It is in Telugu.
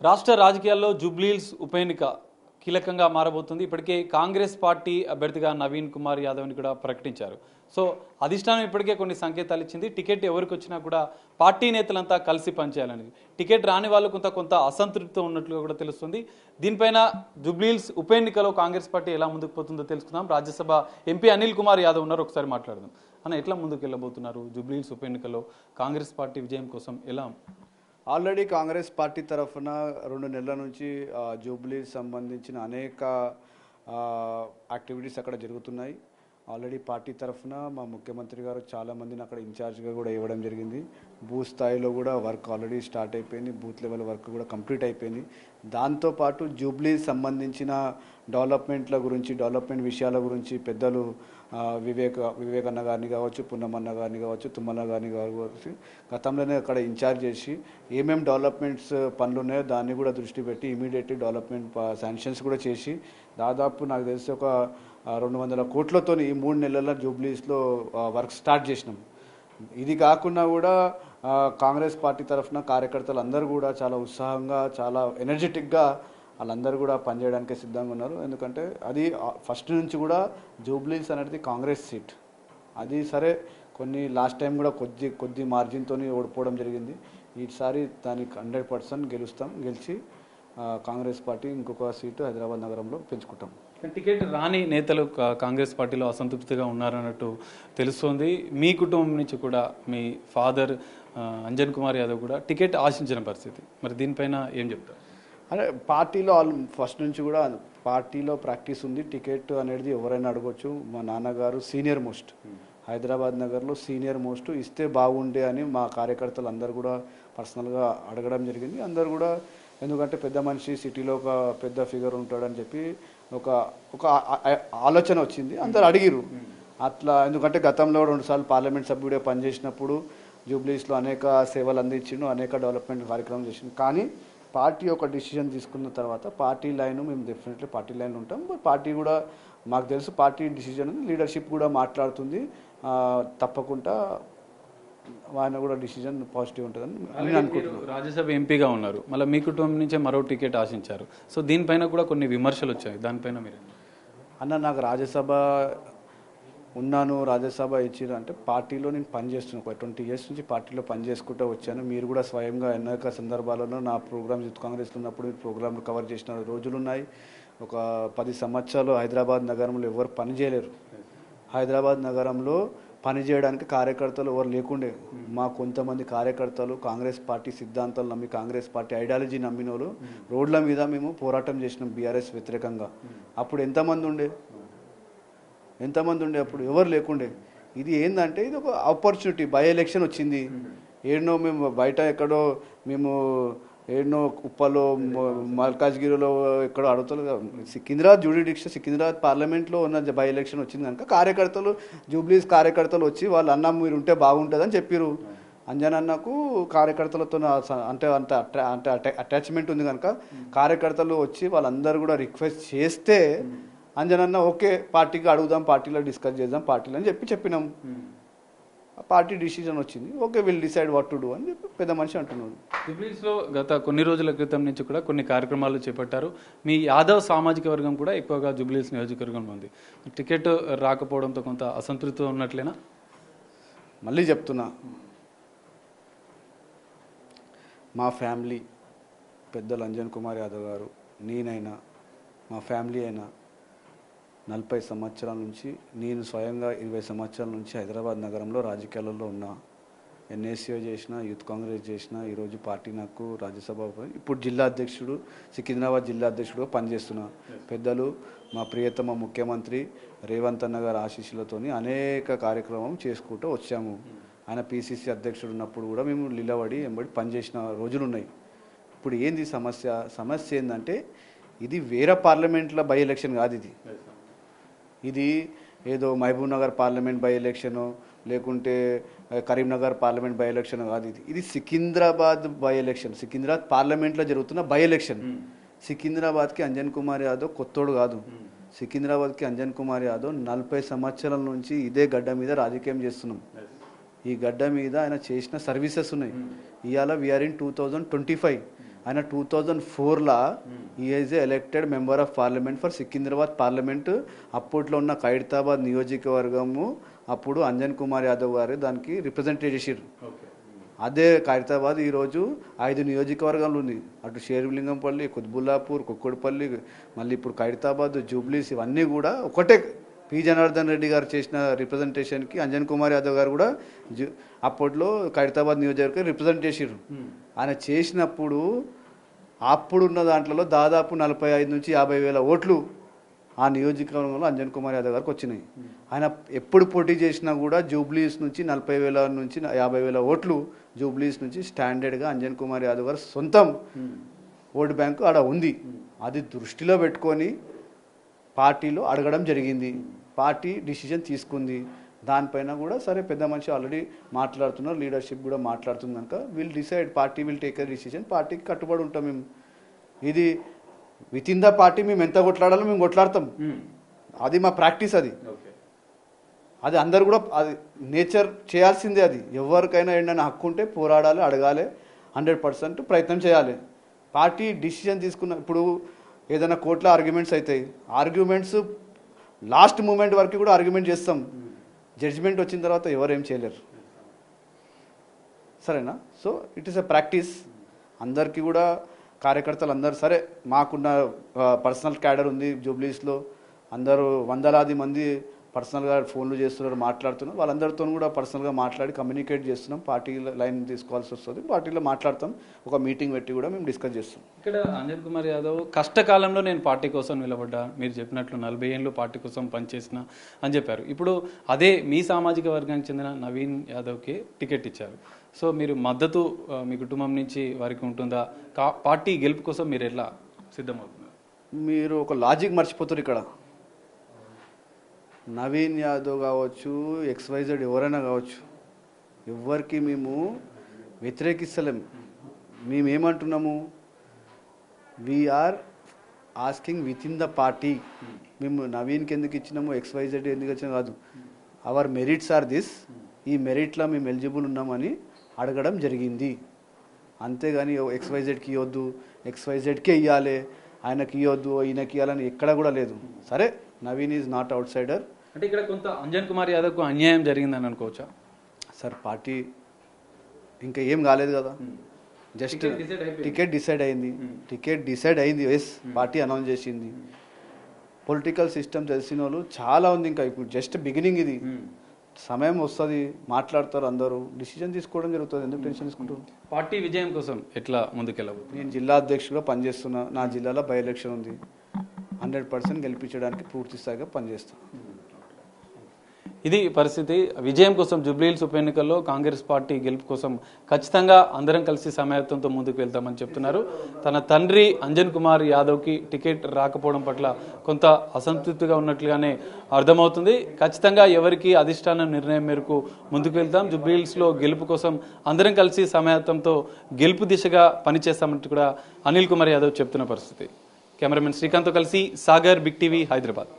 రాష్ట్ర రాజకీయాల్లో జూబ్లీహిల్స్ ఉప ఎన్నిక కీలకంగా మారబోతుంది. ఇప్పటికే కాంగ్రెస్ పార్టీ అభ్యర్థిగా నవీన్ కుమార్ యాదవ్ని కూడా ప్రకటించారు. సో అధిష్టానం ఇప్పటికే కొన్ని సంకేతాలు ఇచ్చింది. టికెట్ ఎవరికి వచ్చినా కూడా పార్టీ నేతలంతా కలిసి పనిచేయాలని. టికెట్ రాని వాళ్ళు కొంత అసంతృప్తితో ఉన్నట్లుగా కూడా తెలుస్తుంది. దీనిపైన జూబ్లీహిల్స్ ఉప ఎన్నికలో కాంగ్రెస్ పార్టీ ఎలా ముందుకు పోతుందో తెలుసుకుందాం. రాజ్యసభ ఎంపీ అనిల్ కుమార్ యాదవ్ ఉన్నారు, ఒకసారి మాట్లాడదాం. అన్న, ఎట్లా ముందుకు వెళ్ళబోతున్నారు జూబ్లీహిల్స్ ఉప ఎన్నికలో? కాంగ్రెస్ పార్టీ విజయం కోసం ఎలా? ఆల్రెడీ కాంగ్రెస్ పార్టీ తరఫున 2 నెలల నుంచి జూబ్లీస్ సంబంధించిన అనేక యాక్టివిటీస్ అక్కడ జరుగుతున్నాయి. ఆల్రెడీ పార్టీ తరఫున మా ముఖ్యమంత్రి గారు చాలామందిని అక్కడ ఇన్ఛార్జ్గా కూడా ఇవ్వడం జరిగింది. బూత్ స్థాయిలో కూడా వర్క్ ఆల్రెడీ స్టార్ట్ అయిపోయింది. బూత్ లెవెల్ వర్క్ కూడా కంప్లీట్ అయిపోయింది. దాంతోపాటు జూబ్లీస్ సంబంధించిన డెవలప్మెంట్ విషయాల గురించి పెద్దలు వివేక్ అన్న గారిని కావచ్చు, పున్నమన్న గారిని కావచ్చు, తుమ్మన్న గారిని కావచ్చు, గతంలోనే అక్కడ ఇన్ఛార్జ్ చేసి ఏమేమి డెవలప్మెంట్స్ పనులు ఉన్నాయో దాన్ని కూడా దృష్టి పెట్టి ఇమీడియట్లీ డెవలప్మెంట్ శాంక్షన్స్ కూడా చేసి దాదాపు నాకు తెలిసి ఒక 200 కోట్లతో ఈ 3 నెలల జూబ్లీస్లో వర్క్ స్టార్ట్ చేసినాం. ఇది కాకుండా కూడా కాంగ్రెస్ పార్టీ తరఫున కార్యకర్తలు అందరూ కూడా చాలా ఉత్సాహంగా, చాలా ఎనర్జెటిక్గా వాళ్ళందరూ కూడా పనిచేయడానికి సిద్ధంగా ఉన్నారు. ఎందుకంటే అది ఫస్ట్ నుంచి కూడా జూబ్లీస్ అనేది కాంగ్రెస్ సీట్. అది సరే కొన్ని లాస్ట్ టైం కూడా కొద్ది మార్జిన్తో ఓడిపోవడం జరిగింది. ఈసారి దానికి 100% గెలిచి కాంగ్రెస్ పార్టీ ఇంకొక సీటు హైదరాబాద్ నగరంలో పెంచుకుంటాం. టికెట్ రాని నేతలు కాంగ్రెస్ పార్టీలో అసంతృప్తిగా ఉన్నారన్నట్టు తెలుస్తోంది. మీ కుటుంబం నుంచి కూడా మీ ఫాదర్ అంజన్ కుమార్ యాదవ్ కూడా టికెట్ ఆశించిన పరిస్థితి. మరి దీనిపైన ఏం చెప్తారు? అంటే పార్టీలో ఫస్ట్ నుంచి కూడా పార్టీలో ప్రాక్టీస్ ఉంది. టికెట్ అనేది ఎవరైనా అడగొచ్చు. మా నాన్నగారు సీనియర్ మోస్ట్, హైదరాబాద్ నగర్లో సీనియర్ మోస్ట్, ఇస్తే బాగుండే అని మా కార్యకర్తలు అందరూ కూడా పర్సనల్గా అడగడం జరిగింది. అందరూ కూడా ఎందుకంటే పెద్ద మనిషి, సిటీలో ఒక పెద్ద ఫిగర్ ఉంటాడని చెప్పి ఒక ఆలోచన వచ్చింది. అందరు అడిగిరు అట్లా. ఎందుకంటే గతంలో 2 సార్లు పార్లమెంట్ సభ్యుడిగా పనిచేసినప్పుడు జూబ్లీస్లో అనేక సేవలు అందించిండు, అనేక డెవలప్మెంట్ కార్యక్రమం చేసిండు. కానీ పార్టీ ఒక డిసిజన్ తీసుకున్న తర్వాత పార్టీ లైన్ మేము డెఫినెట్లీ పార్టీ లైన్ ఉంటాం. పార్టీ కూడా మాకు తెలుసు పార్టీ డిసిజన్ లీడర్షిప్ కూడా మాట్లాడుతుంది. తప్పకుండా ఆయన కూడా డిసిజన్ పాజిటివ్ ఉంటుందని నేను అనుకుంటున్నాను. రాజ్యసభ ఎంపీగా ఉన్నారు, మళ్ళీ మీ కుటుంబం నుంచే మరో టికెట్ ఆశించారు. సో దీనిపైన కూడా కొన్ని విమర్శలు వచ్చాయి. దానిపైన మీరు నాకు రాజ్యసభ ఉన్నాను, రాజ్యసభ ఇచ్చిరు అంటే పార్టీలో నేను పనిచేస్తున్నాను. ఒక 20 years నుంచి పార్టీలో పనిచేసుకుంటూ వచ్చాను. మీరు కూడా స్వయంగా అనేక సందర్భాలలో నా ప్రోగ్రామ్స్ యూత్ కాంగ్రెస్లో ఉన్నప్పుడు ప్రోగ్రాంలు కవర్ చేసిన రోజులు ఉన్నాయి. ఒక 10 సంవత్సరాలు హైదరాబాద్ నగరంలో ఎవరు పని చేయలేరు. హైదరాబాద్ నగరంలో పనిచేయడానికి కార్యకర్తలు ఎవరు లేకుండే. మా కొంతమంది కార్యకర్తలు కాంగ్రెస్ పార్టీ సిద్ధాంతాలు నమ్మి, కాంగ్రెస్ పార్టీ ఐడియాలజీ నమ్మిన వాళ్ళు రోడ్ల మీద మేము పోరాటం చేసినాం బీఆర్ఎస్ వ్యతిరేకంగా. అప్పుడు ఎంతమంది ఉండే అప్పుడు ఎవరు లేకుండే. ఇది ఏంటంటే ఇది ఒక ఆపర్చునిటీ. బై ఎలక్షన్ వచ్చింది. ఏడనో మేము బయట ఎక్కడో మేము ఏడనో కుప్పలో మల్కాజ్గిరిలో ఎక్కడో అడుగుతారు. సికింద్రాబాద్ పార్లమెంట్లో ఉన్న బై ఎలక్షన్ వచ్చింది కనుక కార్యకర్తలు, జూబ్లీస్ కార్యకర్తలు వచ్చి వాళ్ళు అన్న మీరు ఉంటే బాగుంటుందని చెప్పారు. అంజన్ అన్నకు కార్యకర్తలతో అంటే అటాచ్మెంట్ ఉంది కనుక కార్యకర్తలు వచ్చి వాళ్ళందరూ కూడా రిక్వెస్ట్ చేస్తే అంజన్ అన్న ఓకే పార్టీకి అడుగుదాం, పార్టీలో డిస్కస్ చేద్దాం పార్టీలో అని చెప్పినాం. పార్టీ డిసిజన్ వచ్చింది. Okay will decide what to do అని చెప్పి పెద్ద మనిషి అంటున్నాడు. జూబ్లీస్లో గత కొన్ని రోజుల క్రితం నుంచి కూడా కొన్ని కార్యక్రమాలు చేపట్టారు. మీ యాదవ్ సామాజిక వర్గం కూడా ఎక్కువగా జూబ్లీస్ నియోజకవర్గంలో ఉంది. టికెట్ రాకపోవడంతో కొంత అసంతృప్తి ఉన్నట్లేనా? మళ్ళీ చెప్తున్నా, మా ఫ్యామిలీ పెద్దలు అంజన్ కుమార్ యాదవ్ గారు, నేనైనా మా ఫ్యామిలీ అయినా 40 సంవత్సరాల నుంచి, నేను స్వయంగా 20 సంవత్సరాల నుంచి హైదరాబాద్ నగరంలో రాజకీయాలలో ఉన్నా. ఎన్ఎస్సీఓ చేసిన, యూత్ కాంగ్రెస్ చేసిన, ఈరోజు పార్టీ నాకు రాజ్యసభ, ఇప్పుడు జిల్లా అధ్యక్షుడు, సికింద్రాబాద్ జిల్లా అధ్యక్షుడుగా పనిచేస్తున్నా. పెద్దలు మా ప్రియతమ ముఖ్యమంత్రి రేవంత్ అన్న గారి ఆశీస్సులతో అనేక కార్యక్రమం చేసుకుంటూ వచ్చాము. ఆయన పిసిసి అధ్యక్షుడు ఉన్నప్పుడు కూడా మేము నిలబడి పనిచేసిన రోజులు ఉన్నాయి. ఇప్పుడు ఏంది సమస్య ఏంటంటే ఇది వేరే పార్లమెంట్లో బై ఎలక్షన్ కాదు. ఇది ఏదో Mahabubnagar parliament by election లేకుంటే కరీంనగర్ పార్లమెంట్ బై ఎలక్షన్ కాదు. ఇది సికింద్రాబాద్ బై ఎలక్షన్, సికింద్రాబాద్ పార్లమెంట్లో జరుగుతున్న బై ఎలక్షన్. సికింద్రాబాద్కి అంజన్ కుమార్ యాదవ్ కొత్తోడు కాదు. సికింద్రాబాద్కి అంజన్ కుమార్ యాదవ్ 40 సంవత్సరాల నుంచి ఇదే గడ్డ మీద రాజకీయం చేస్తున్నాం. ఈ గడ్డ మీద ఆయన చేసిన సర్వీసెస్ ఉన్నాయి. ఇవాళ వీఆర్ ఇన్ 2025. ఆయన 2004లా is elected member of parliament for Secunderabad parliament. అప్పట్లో ఉన్న ఖైరతాబాద్ నియోజకవర్గము అప్పుడు అంజన్ కుమార్ యాదవ్ గారు దానికి రిప్రజెంట్ చేసిర్రు. అదే ఖైరతాబాద్ ఈరోజు 5 నియోజకవర్గాలు ఉంది. అటు షేర్లింగంపల్లి, కుత్బుల్లాపూర్, కుక్కడపల్లి, మళ్ళీ ఇప్పుడు ఖైరతాబాద్, జూబ్లీస్ ఇవన్నీ కూడా ఒకటే. పి జనార్దన్ రెడ్డి గారు చేసిన రిప్రజెంటేషన్కి అంజన్ కుమార్ యాదవ్ గారు కూడా అప్పట్లో ఖైరతాబాద్ నియోజకవర్గం రిప్రజెంట్ చేసిర్రు. ఆయన చేసినప్పుడు అప్పుడున్న దాంట్లో దాదాపు 45 నుంచి 50 వేల ఓట్లు ఆ నియోజకవర్గంలో అంజన్ కుమార్ యాదవ్ గారికి వచ్చినాయి. ఆయన ఎప్పుడు పోటీ చేసినా కూడా జూబ్లీస్ నుంచి 40 వేల నుంచి 50 వేల ఓట్లు జూబ్లీస్ నుంచి స్టాండర్డ్గా అంజన్ కుమార్ యాదవ్ గారు సొంతం ఓటు బ్యాంకు ఆడ ఉంది. అది దృష్టిలో పెట్టుకొని పార్టీలో అడగడం జరిగింది. పార్టీ డిసిజన్ తీసుకుంది. దానిపైన కూడా సరే పెద్ద మనిషి ఆల్రెడీ మాట్లాడుతున్నారు, లీడర్షిప్ కూడా మాట్లాడుతుంది కనుక will decide, party will take a decision. పార్టీకి కట్టుబడి ఉంటాం మేము. ఇది విత్ ఇన్ ద పార్టీ మేము ఎంత కొట్లాడాలో మేము కొట్లాడతాం. అది మా ప్రాక్టీస్. అది అందరు కూడా అది నేచర్ చేయాల్సిందే. అది ఎవరికైనా ఏంటనే హక్కు ఉంటే పోరాడాలి, అడగాలి, 100% ప్రయత్నం చేయాలి. పార్టీ డిసిజన్ తీసుకున్న ఇప్పుడు ఏదైనా కోర్టులో ఆర్గ్యుమెంట్స్ అవుతాయి. ఆర్గ్యుమెంట్స్ లాస్ట్ మూమెంట్ వరకు కూడా ఆర్గ్యుమెంట్ చేస్తాం. జడ్జిమెంట్ వచ్చిన తర్వాత ఎవరు ఏం చేయలేరు. సరేనా? So it is a practice. అందరికీ కూడా కార్యకర్తలు అందరు సరే మాకున్న పర్సనల్ క్యాడర్ ఉంది జూబ్లీస్లో. అందరూ వందలాది మంది పర్సనల్గా ఫోన్లు చేస్తున్నారు, మాట్లాడుతున్నారు. వాళ్ళందరితో కూడా పర్సనల్గా మాట్లాడి కమ్యూనికేట్ చేస్తున్నాం. పార్టీ లైన్ తీసుకోవాల్సి వస్తుంది, పార్టీలో మాట్లాడతాం. ఒక మీటింగ్ పెట్టి కూడా మేము డిస్కస్ చేస్తాం. ఇక్కడ అంజన్ కుమార్ యాదవ్ కష్టకాలంలో నేను పార్టీ కోసం నిలబడ్డా, మీరు చెప్పినట్లు 40 ఏళ్ళు పార్టీ కోసం పనిచేసిన అని చెప్పారు. ఇప్పుడు అదే మీ సామాజిక వర్గానికి చెందిన నవీన్ యాదవ్కి టికెట్ ఇచ్చారు. సో మీరు మద్దతు మీ కుటుంబం నుంచి వారికి ఉంటుందా? పార్టీ గెలుపు కోసం మీరు ఎట్లా సిద్ధమవుతున్నారు? మీరు ఒక లాజిక్ మర్చిపోతారు ఇక్కడ. నవీన్ యాదవ్ కావచ్చు, XYZ ఎవరైనా కావచ్చు, ఎవరికి మేము వ్యతిరేకిస్తలేము. మేమేమంటున్నాము, we're asking with in the party. మేము నవీన్కి ఎందుకు ఇచ్చినాము, XYZ ఎందుకు ఇచ్చినా కాదు. అవర్ మెరిట్స్ ఆర్ దిస్, ఈ మెరిట్లో మేము ఎలిజిబుల్ ఉన్నామని అడగడం జరిగింది. అంతేగాని XYZకి ఇవ్వద్దు, XYZకే ఇవ్వాలి, ఆయనకి ఇవ్వద్దు, ఈయనకి ఇవ్వాలని ఎక్కడ కూడా లేదు. సరే, Naveen is not out cider. అంటే ఇక్కడ కొంత అంజన్ కుమార్ యాదవ్కు అన్యాయం జరిగిందని అనుకోవచ్చా? సార్ పార్టీ ఇంకా ఏం కాలేదు కదా, జస్ట్ టికెట్ డిసైడ్ అయింది. టికెట్ డిసైడ్ అయింది, ఎస్, పార్టీ అనౌన్స్ చేసింది. పొలిటికల్ సిస్టమ్ తెలిసిన వాళ్ళు చాలా ఉంది. ఇంకా ఇప్పుడు జస్ట్ బిగినింగ్. ఇది సమయం వస్తుంది, మాట్లాడతారు, అందరూ డిసిజన్ తీసుకోవడం జరుగుతుంది. ఎందుకు టెన్షన్ తీసుకుంటారు? పార్టీ విజయం కోసం ఎట్లా ముందుకెళ్ళవు? నేను జిల్లా అధ్యక్షుడిగా పనిచేస్తున్నా. నా జిల్లాలో బై ఎలక్షన్ ఉంది. 100% గెలిపించడానికి పూర్తి స్థాయిగా పనిచేస్తాను. ఇది పరిస్థితి. విజయం కోసం జూబ్లీహిల్స్ ఉప ఎన్నికల్లో కాంగ్రెస్ పార్టీ గెలుపు కోసం ఖచ్చితంగా అందరం కలిసి సమాయత్తంతో ముందుకు వెళ్తామని చెప్తున్నారు. తన తండ్రి అంజన్ కుమార్ యాదవ్కి టికెట్ రాకపోవడం పట్ల కొంత అసంతృప్తిగా ఉన్నట్లుగానే అర్థమవుతుంది. ఖచ్చితంగా ఎవరికి అధిష్టానం నిర్ణయం మేరకు ముందుకు వెళ్తాం, జూబ్లీహిల్స్లో గెలుపు కోసం అందరం కలిసి సమాయత్తంతో గెలుపు దిశగా పనిచేస్తామంటూ కూడా అనిల్ కుమార్ యాదవ్ చెప్తున్న పరిస్థితి. కెమెరామెన్ శ్రీకాంత్తో కలిసి సాగర్, బిగ్ టీవీ, హైదరాబాద్.